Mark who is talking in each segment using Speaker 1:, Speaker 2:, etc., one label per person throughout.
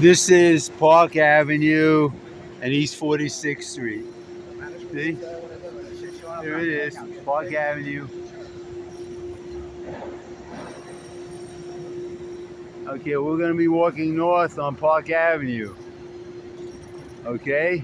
Speaker 1: This is Park Avenue and East 46th Street. See? Here it is, Park Avenue. Okay, we're going to be walking north on Park Avenue. Okay?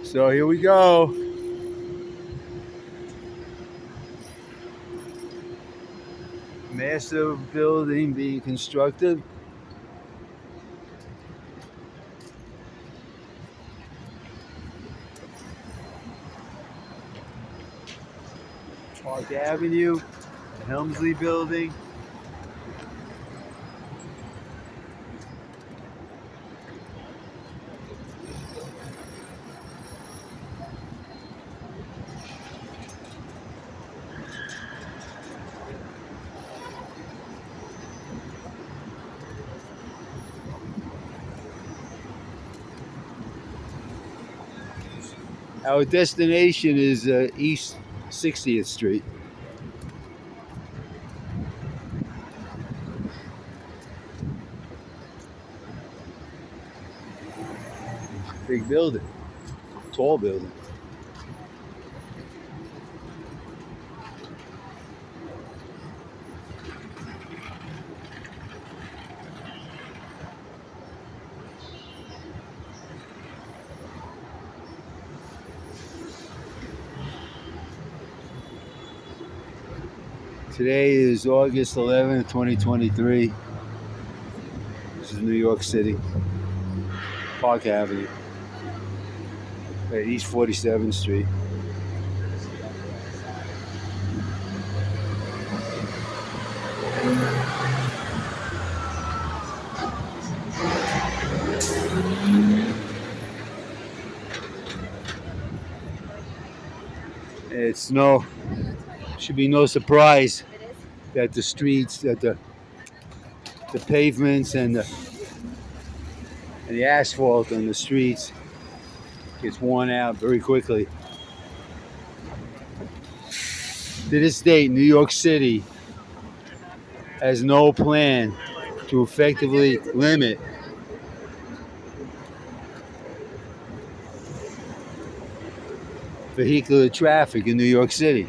Speaker 1: So here we go. Massive building being constructed. Park Avenue, the Helmsley building. Our destination is East 60th Street. Big building, tall building. Today is August 11th, 2023. This is New York City, Park Avenue, at East 47th Street. Should be no surprise that the streets, that the pavements and the asphalt on the streets gets worn out very quickly. To this date, New York City has no plan to effectively limit vehicular traffic in New York City.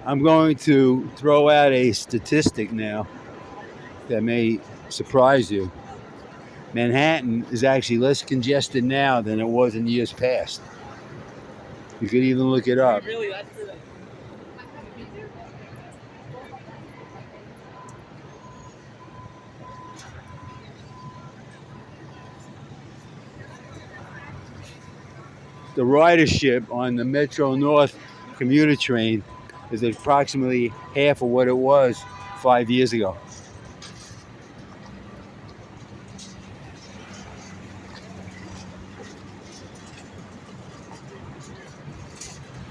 Speaker 1: I'm going to throw out a statistic now that may surprise you. Manhattan is actually less congested now than it was in years past. You could even look it up.
Speaker 2: Really, that's true.
Speaker 1: The ridership on the Metro North commuter train is approximately half of what it was 5 years ago.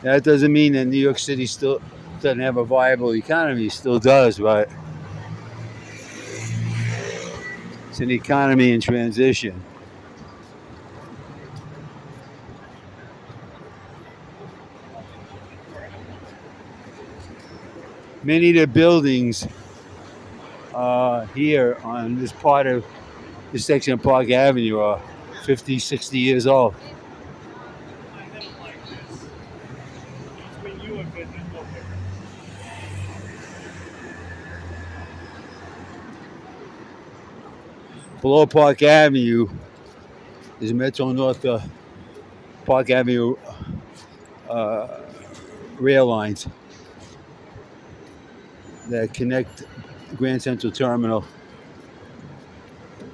Speaker 1: That doesn't mean that New York City still doesn't have a viable economy. It still does, but it's an economy in transition. Many of the buildings here on this part of this section of Park Avenue are 50, 60 years old. Below Park Avenue is Metro North Park Avenue rail lines. that connect Grand Central Terminal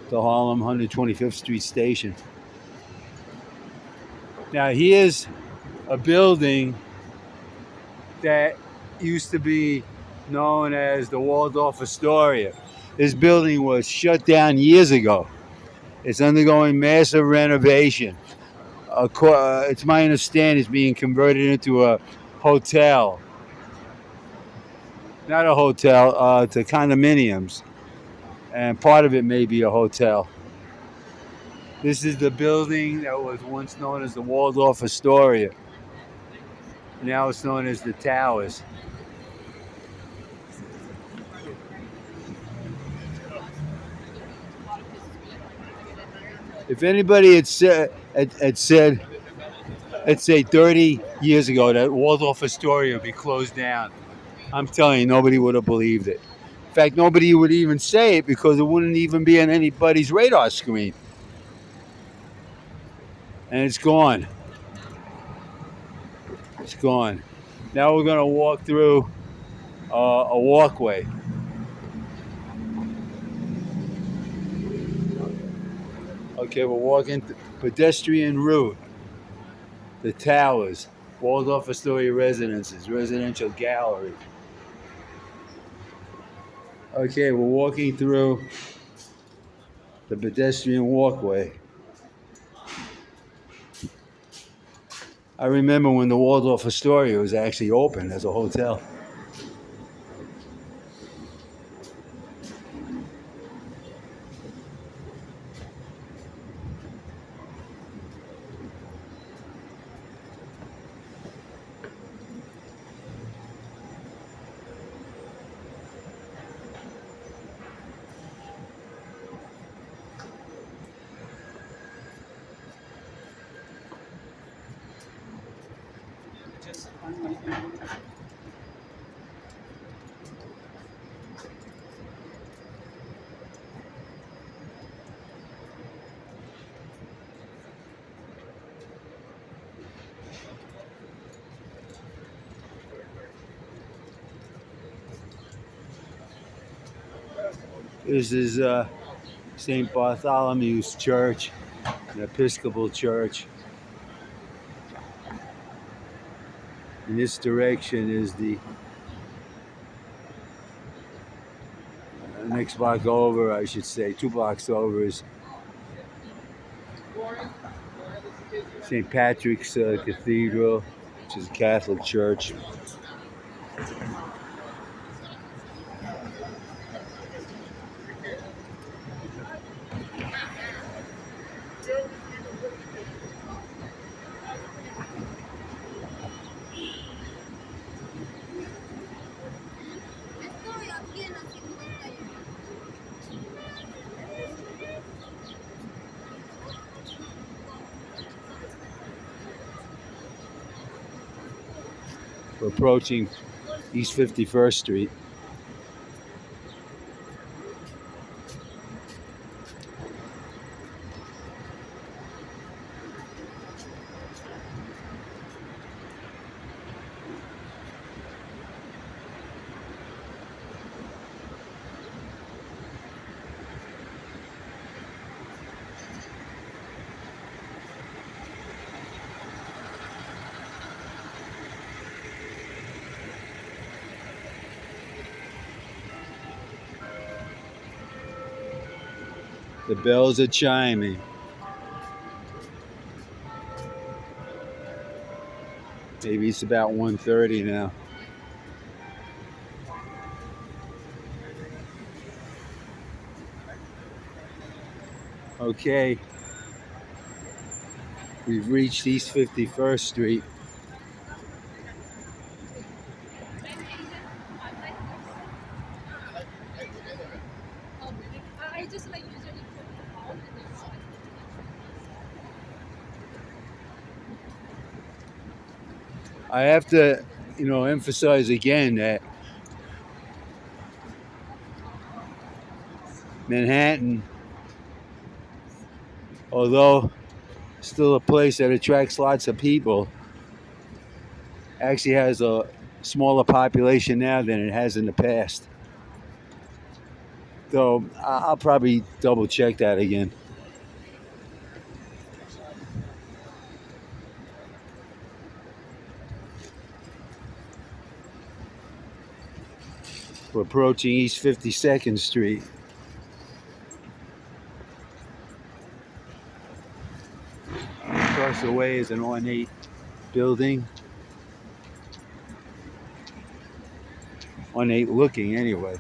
Speaker 1: to Harlem 125th Street Station. Now here's a building that used to be known as the Waldorf Astoria. This building was shut down years ago. It's undergoing massive renovation. It's my understanding it's being converted into a hotel. Not a hotel, to condominiums. And part of it may be a hotel. This is the building that was once known as the Waldorf Astoria. Now it's known as the Towers. If anybody had said, let's say 30 years ago, that Waldorf Astoria would be closed down, I'm telling you, nobody would have believed it. In fact, nobody would even say it because it wouldn't even be on anybody's radar screen. And it's gone. It's gone. Now we're going to walk through a walkway. Okay, we're walking pedestrian route. The Towers, Waldorf Astoria Residences, residential gallery. Okay, we're walking through the pedestrian walkway. I remember when the Waldorf Astoria was actually open as a hotel. This is St. Bartholomew's Church, an Episcopal church. In this direction is the next block over, I should say, 2 blocks over is St. Patrick's Cathedral, which is a Catholic church. We're approaching East 51st Street. The bells are chiming. Maybe it's about 1:30 now. Okay, we've reached East 51st Street. I have to, emphasize again that Manhattan, although still a place that attracts lots of people, actually has a smaller population now than it has in the past. Though I'll probably double check that again. We're approaching East 52nd Street. Across the way is an ornate building. Ornate looking, anyway.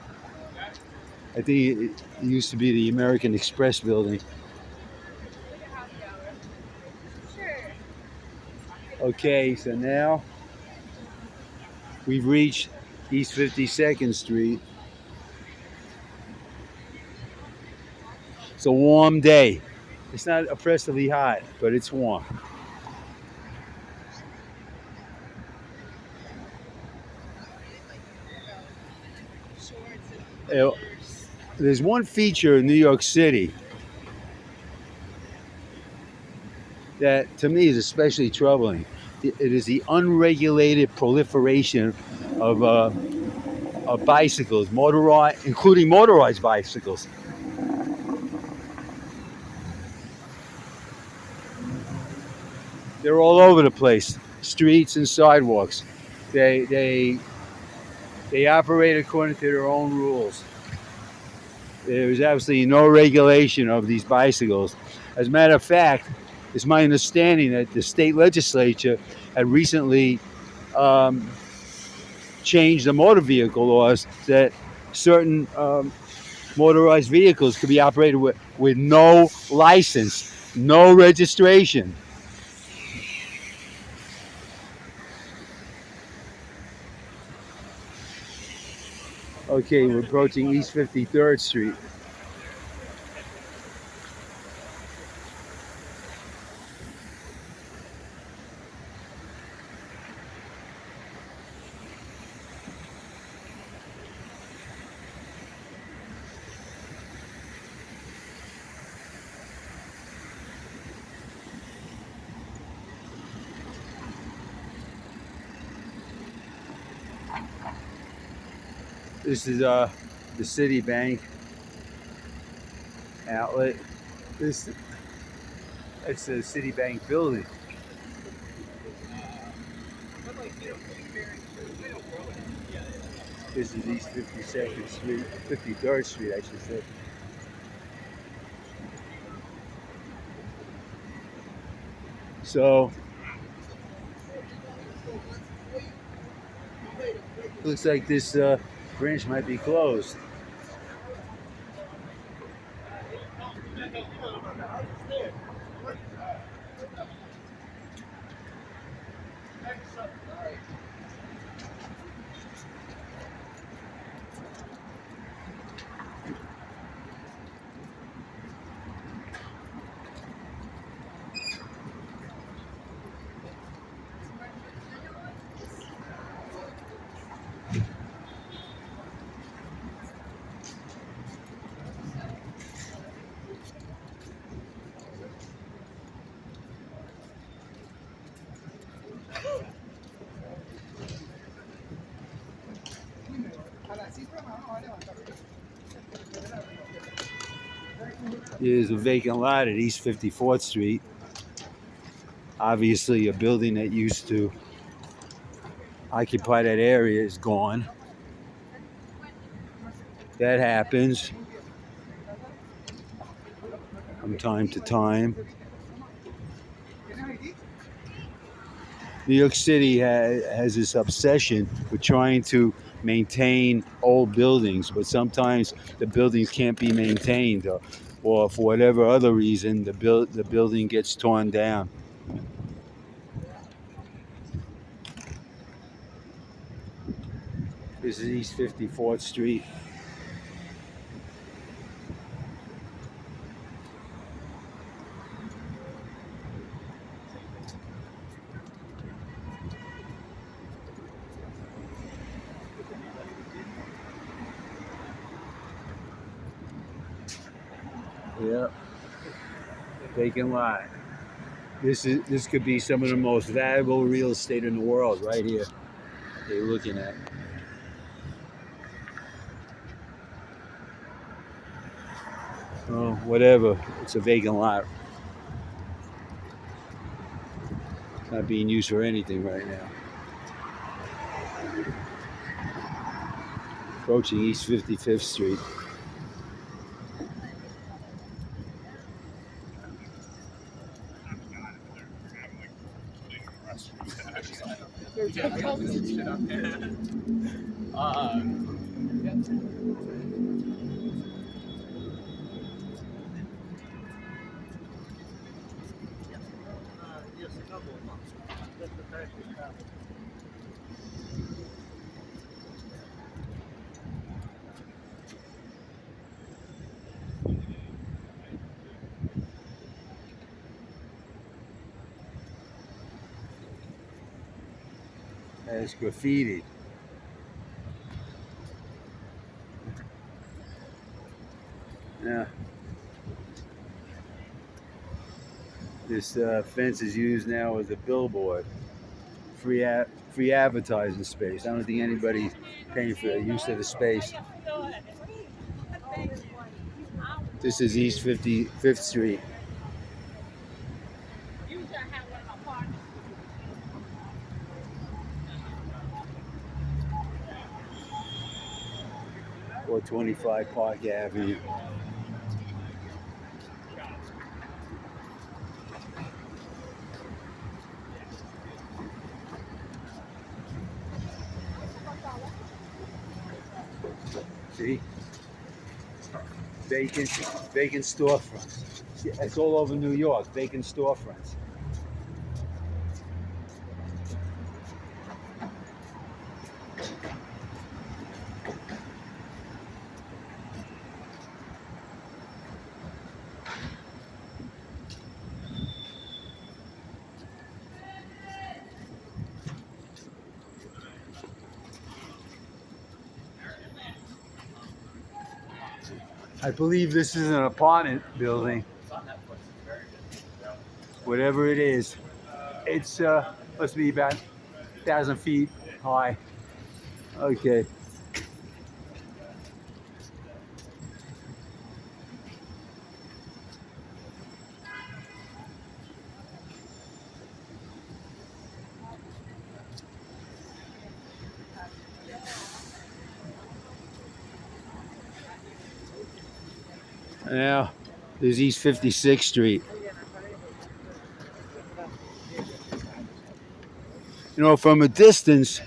Speaker 1: I think it used to be the American Express building. Okay, so now we've reached East 52nd Street. It's a warm day. It's not oppressively hot, but it's warm. Uh, There's one feature in New York City that to me is especially troubling. It is the unregulated proliferation of bicycles, including motorized bicycles. They're all over the place, streets and sidewalks. They they they operate according to their own rules. There's absolutely no regulation of these bicycles. As a matter of fact, it's my understanding that the state legislature had recently um, changed the motor vehicle laws that certain motorized vehicles could be operated with no license, no registration. Okay, we're approaching East 53rd Street. This is the Citibank outlet. This it's the Citibank building. This is East 52nd Street, 53rd Street, I should say. So looks like this branch might be closed. There's a vacant lot at East 54th Street. Obviously, a building that used to occupy that area is gone. That happens from time to time. New York City has this obsession with trying to maintain old buildings, but sometimes the buildings can't be maintained, or for whatever other reason, the building gets torn down. This is East 54th Street. Yep, vacant lot. This could be some of the most valuable real estate in the world right here. they're looking at. Oh, whatever. It's a vacant lot. It's not being used for anything right now. Approaching East 55th Street. It's graffiti. Yeah. This fence is used now as a billboard. Free advertising space. I don't think anybody's paying for the use of the space. This is East 55th Street. Or 25 Park Avenue. See? Vacant storefronts. It's all over New York, vacant storefronts. I believe this is an apartment building. Whatever it is. It's must be about 1,000 feet high. Okay. Now, there's East 56th Street. You know, from a distance,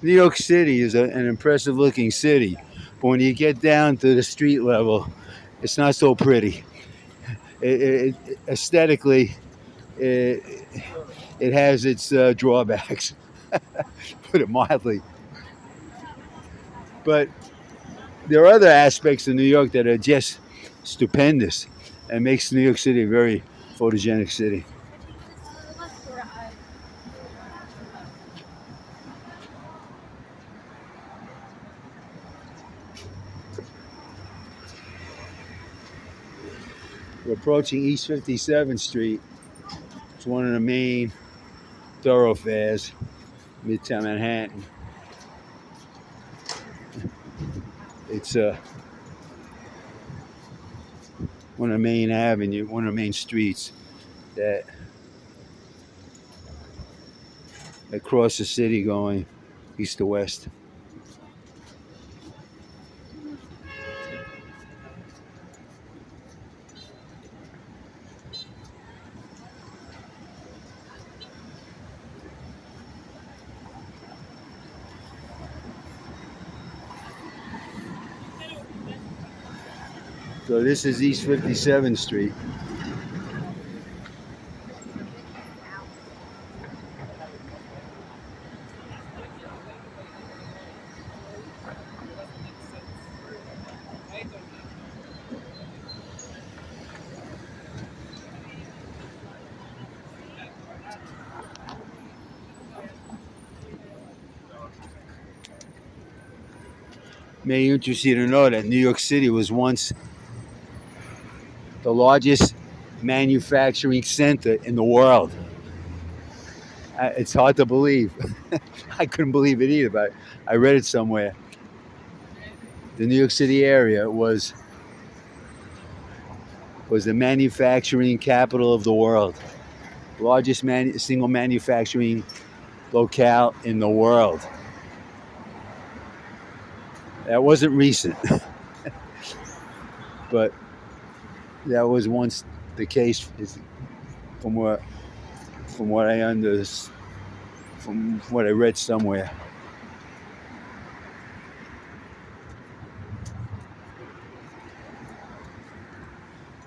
Speaker 1: New York City is an impressive looking city. But when you get down to the street level, it's not so pretty. Aesthetically, it has its drawbacks, put it mildly. But there are other aspects of New York that are just stupendous and makes New York City a very photogenic city. We're approaching East 57th Street. It's one of the main thoroughfares, midtown Manhattan. It's one of the main streets that cross the city going east to west. So this is East 57th Street. May interest you to know that New York City was once the largest manufacturing center in the world. It's hard to believe. I couldn't believe it either, but I read it somewhere. The New York City area was the manufacturing capital of the world, largest single manufacturing locale in the world. That wasn't recent, but that was once the case. From what from what I understood, from what I read somewhere.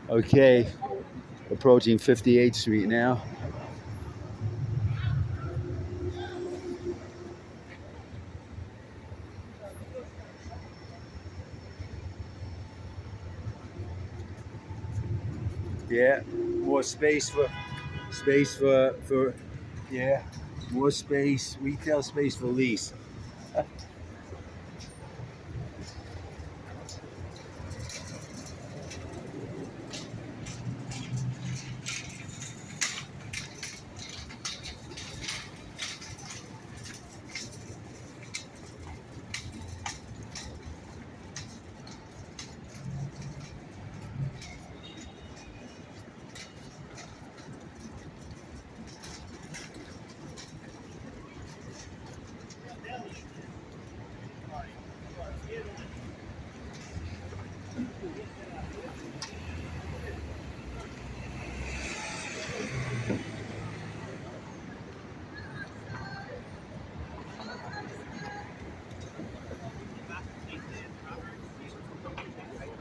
Speaker 1: Okay, approaching 58th Street now. Yeah, more space for yeah, more space, retail space for lease. I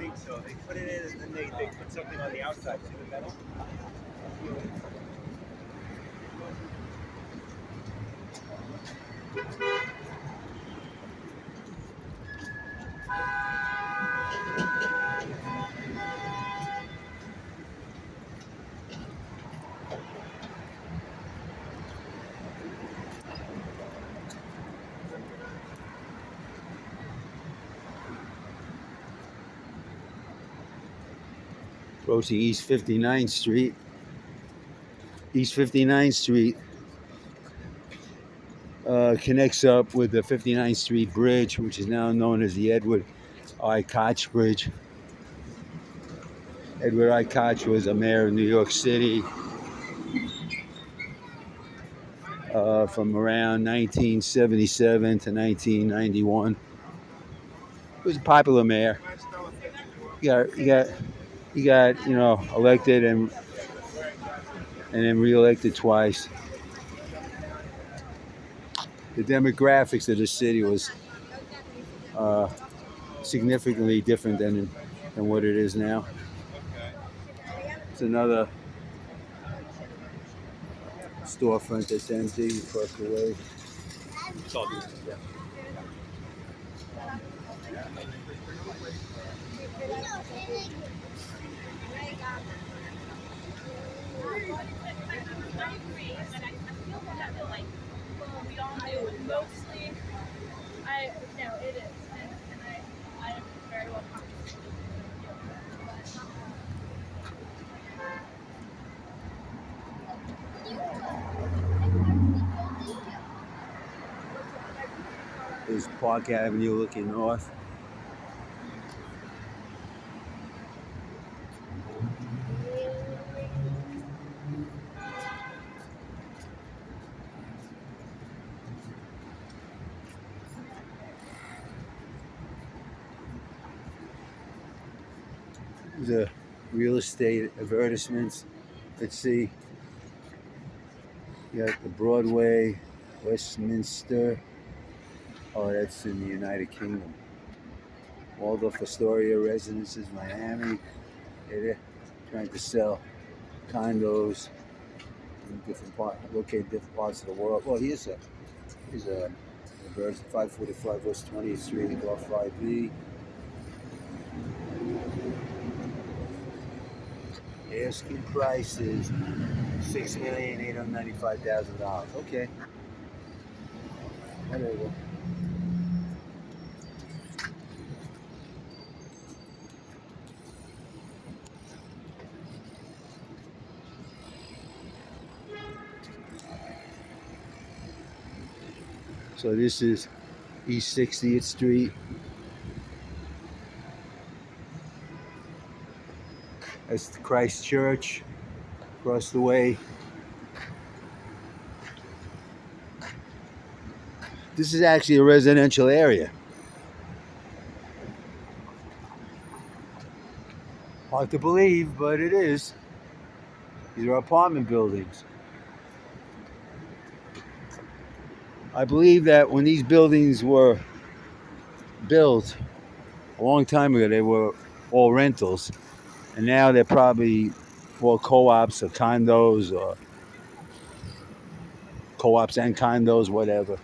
Speaker 1: think so. They put it in and then they put something on the outside. See the metal? Approaching East 59th Street. East 59th Street connects up with the 59th Street Bridge, which is now known as the Edward I. Koch Bridge. Edward I. Koch was a mayor of New York City from around 1977 to 1991. He was a popular mayor. He got elected and then reelected twice. The demographics of the city was significantly different than what it is now. It's another storefront that's empty across the way. Yeah. There's Park Avenue looking north. The real estate advertisements. Let's see. You got the Broadway, Westminster. Oh, that's in the United Kingdom. Waldorf Astoria Residences, Miami. They're trying to sell condos in located in different parts of the world. Well, here's a 545 West 20th Street, Off 5B. Asking price is $6,895,000. Okay. Whatever. So this is East 60th Street. That's the Christ Church across the way. This is actually a residential area. Hard to believe, but it is. These are apartment buildings. I believe that when these buildings were built a long time ago, they were all rentals. And now they're probably more co-ops or condos or co-ops and condos, whatever.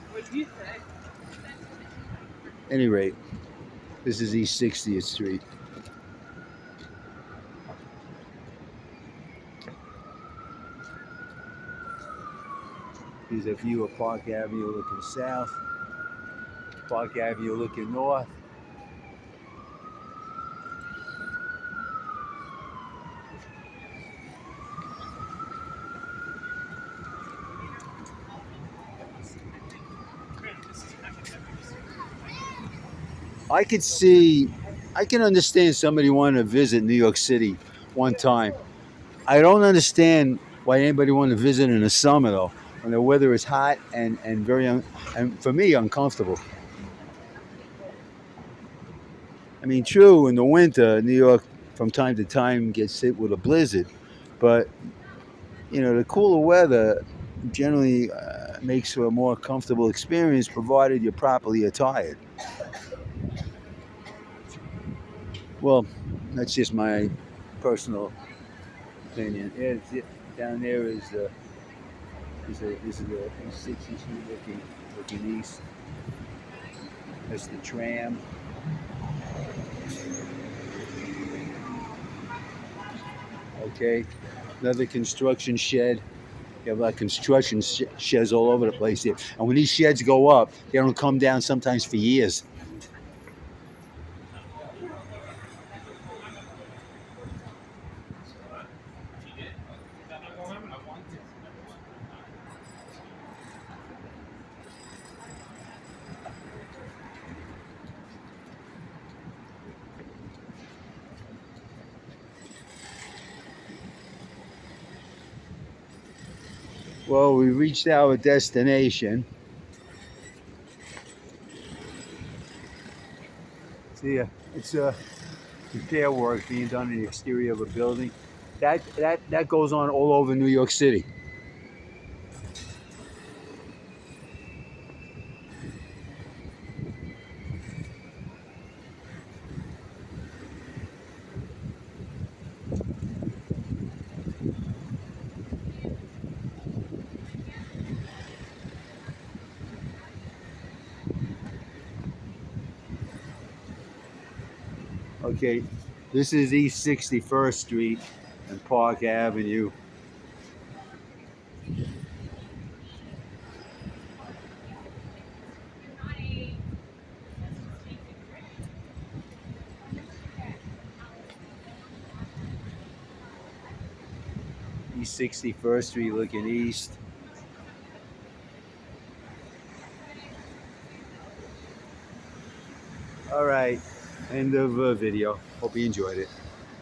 Speaker 1: Any rate, this is East 60th Street. Here's a view of Park Avenue looking south, Park Avenue looking north. I can understand somebody wanting to visit New York City one time. I don't understand why anybody want to visit in the summer though, when the weather is hot and and for me uncomfortable. I mean, true, in the winter, New York from time to time gets hit with a blizzard, but the cooler weather generally makes for a more comfortable experience, provided you're properly attired. Well, that's just my personal opinion. Down there is the 60 Street looking east. That's the tram. Okay, another construction shed. You have like construction sheds all over the place here. And when these sheds go up, they don't come down sometimes for years. Well, we reached our destination. See, it's repair work being done in the exterior of a building. That goes on all over New York City. Okay, this is East 61st Street and Park Avenue. East 61st Street looking east. All right, end of video. Hope you enjoyed it.